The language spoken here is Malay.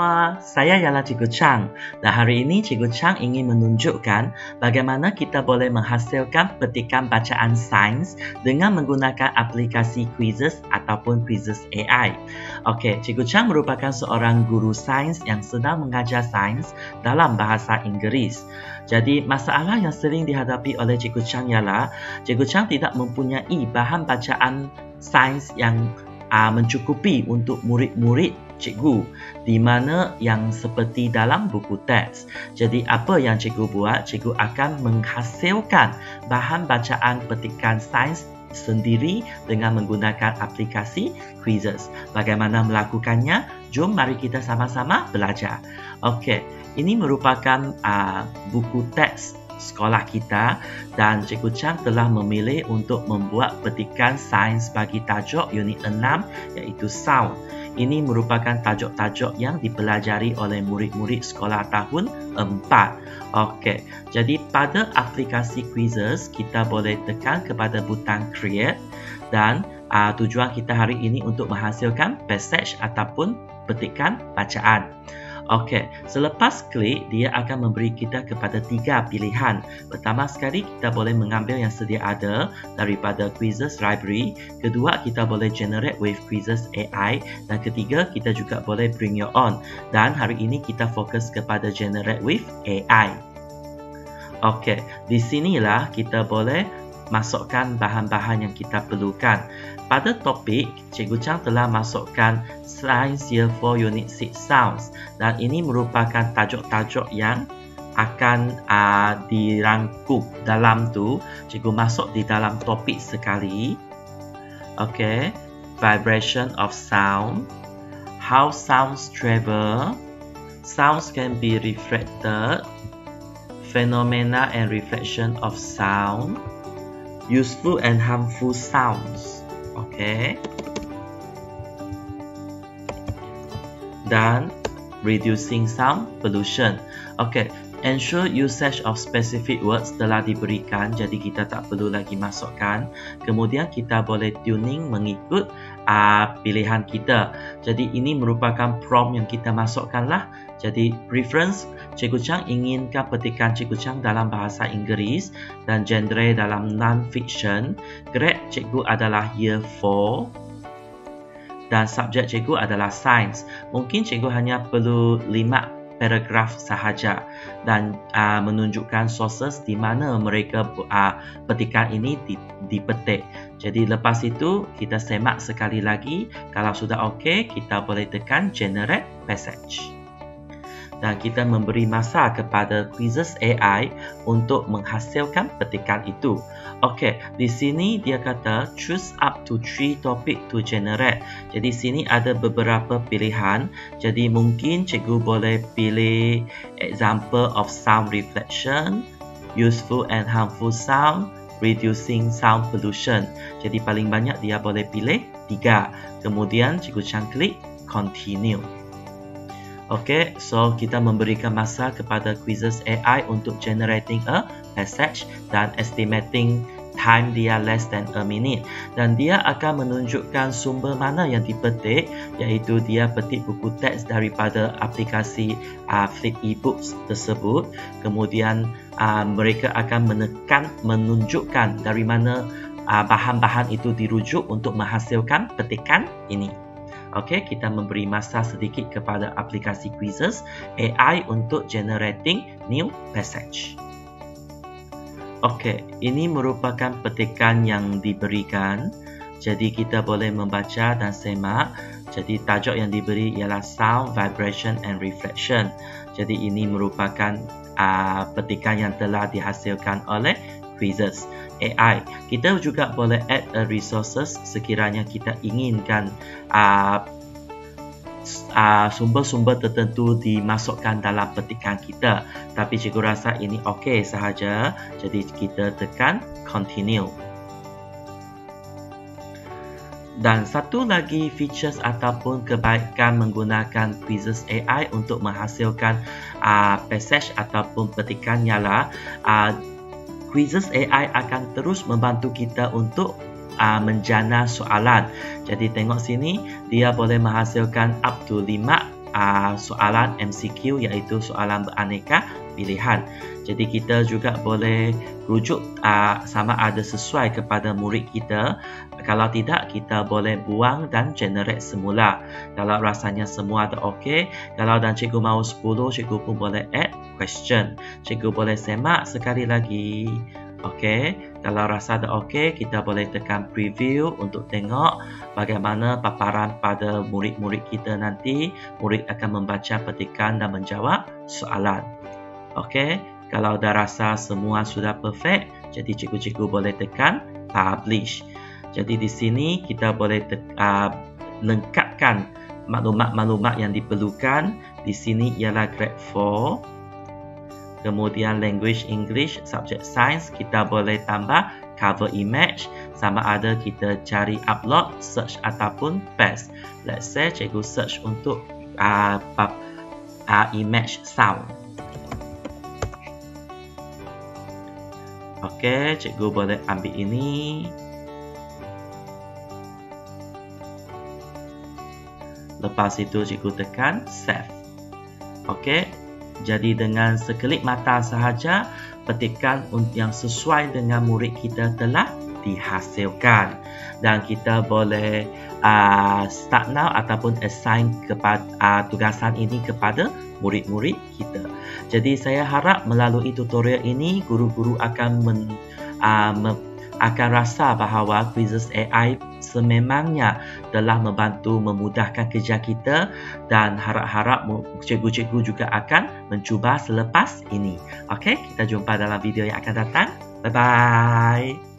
semua, saya ialah Cikgu Chang dan hari ini Cikgu Chang ingin menunjukkan bagaimana kita boleh menghasilkan petikan bacaan sains dengan menggunakan aplikasi Quizizz ataupun Quizizz AI. Okey, Cikgu Chang merupakan seorang guru sains yang sedang mengajar sains dalam bahasa Inggeris. Jadi, masalah yang sering dihadapi oleh Cikgu Chang ialah Cikgu Chang tidak mempunyai bahan bacaan sains yang mencukupi untuk murid-murid cikgu di mana yang seperti dalam buku teks. Jadi apa yang cikgu buat? Cikgu akan menghasilkan bahan bacaan petikan sains sendiri dengan menggunakan aplikasi Quizizz. Bagaimana melakukannya? Jom mari kita sama-sama belajar. Okey, ini merupakan buku teks sekolah kita dan Cikgu Chang telah memilih untuk membuat petikan sains bagi tajuk unit 6 iaitu Sound. Ini merupakan tajuk-tajuk yang dipelajari oleh murid-murid sekolah tahun 4. Okey, jadi pada aplikasi Quizizz kita boleh tekan kepada butang Create dan tujuan kita hari ini untuk menghasilkan passage ataupun petikan bacaan. Okey, selepas klik, dia akan memberi kita kepada 3 pilihan. Pertama sekali, kita boleh mengambil yang sedia ada daripada Quizizz Library. Kedua, kita boleh generate with Quizizz AI. Dan ketiga, kita juga boleh bring your own. Dan hari ini kita fokus kepada generate with AI. Okey, di sinilah kita boleh masukkan bahan-bahan yang kita perlukan. Pada topik, Cikgu Chang telah masukkan Science Year 4 Unit 6 Sounds dan ini merupakan tajuk-tajuk yang akan dirangkum dalam tu. Cikgu masuk di dalam topik sekali. Okay, Vibration of Sound, How Sounds Travel, Sounds Can Be Reflected, Phenomena and Reflection of Sound, Useful and Harmful Sounds. Okay. Dan Reducing Sound Pollution. Okay. Ensure usage of specific words telah diberikan, jadi kita tak perlu lagi masukkan. Kemudian kita boleh tuning mengikut pilihan kita. Jadi ini merupakan prompt yang kita masukkan lah. Jadi reference, Cikgu Chang inginkan petikan Cikgu Chang dalam bahasa Inggeris dan genre dalam non-fiction. Grade Cikgu adalah Year 4 dan subjek Cikgu adalah Science. Mungkin Cikgu hanya perlu 5 paragraf sahaja dan menunjukkan sources di mana mereka petikan ini dipetik. Jadi lepas itu kita semak sekali lagi. Kalau sudah okey, kita boleh tekan Generate Passage. Dan kita memberi masa kepada Quizizz AI untuk menghasilkan petikan itu. Okey, di sini dia kata choose up to 3 topic to generate. Jadi sini ada beberapa pilihan. Jadi mungkin cikgu boleh pilih example of sound reflection, useful and harmful sound, reducing sound pollution. Jadi paling banyak dia boleh pilih 3. Kemudian cikgu Chang klik continue. Okey, so kita memberikan masa kepada Quizizz AI untuk generating a passage dan estimating time dia less than a minute. Dan dia akan menunjukkan sumber mana yang dipetik, iaitu dia petik buku teks daripada aplikasi Flip eBooks tersebut. Kemudian mereka akan menunjukkan dari mana bahan-bahan itu dirujuk untuk menghasilkan petikan ini. Okey, kita memberi masa sedikit kepada aplikasi Quizizz AI untuk generating new passage. Okey, ini merupakan petikan yang diberikan. Jadi kita boleh membaca dan semak. Jadi tajuk yang diberi ialah Sound, Vibration and Reflection. Jadi ini merupakan petikan yang telah dihasilkan oleh Quizizz AI. Kita juga boleh add resources sekiranya kita inginkan sumber-sumber tertentu dimasukkan dalam petikan kita. Tapi cikgu rasa ini okey sahaja. Jadi kita tekan continue. Dan satu lagi features ataupun kebaikan menggunakan Quizizz AI untuk menghasilkan passage ataupun petikan ialah Quizizz AI akan terus membantu kita untuk menjana soalan. Jadi tengok sini, dia boleh menghasilkan up to 5 soalan MCQ, iaitu soalan beraneka pilihan. Jadi kita juga boleh rujuk sama ada sesuai kepada murid kita. Kalau tidak, kita boleh buang dan generate semula. Kalau rasanya semua ada okey, kalau dan cikgu mahu 10, cikgu pun boleh add question. Cikgu boleh semak sekali lagi. Okey, kalau rasa ada okey, kita boleh tekan preview untuk tengok bagaimana paparan pada murid-murid kita nanti. Murid akan membaca petikan dan menjawab soalan. Okey, kalau dah rasa semua sudah perfect, jadi cikgu-cikgu boleh tekan publish. Jadi di sini kita boleh lengkapkan maklumat-maklumat yang diperlukan. Di sini ialah grade 4. Kemudian language English, subject science, kita boleh tambah cover image, sama ada kita cari upload, search ataupun paste. Let's say cikgu search untuk image sound. Okey, cikgu boleh ambil ini. Lepas itu cikgu tekan save. Okey, jadi dengan sekelip mata sahaja, petikan yang sesuai dengan murid kita telah dihasilkan. Dan kita boleh start now ataupun assign kepada tugasan ini kepada murid-murid kita. Jadi saya harap melalui tutorial ini, guru-guru akan akan rasa bahawa Quizizz AI sememangnya telah membantu memudahkan kerja kita, dan harap-harap cikgu-cikgu juga akan mencuba selepas ini. Okey, kita jumpa dalam video yang akan datang. Bye-bye.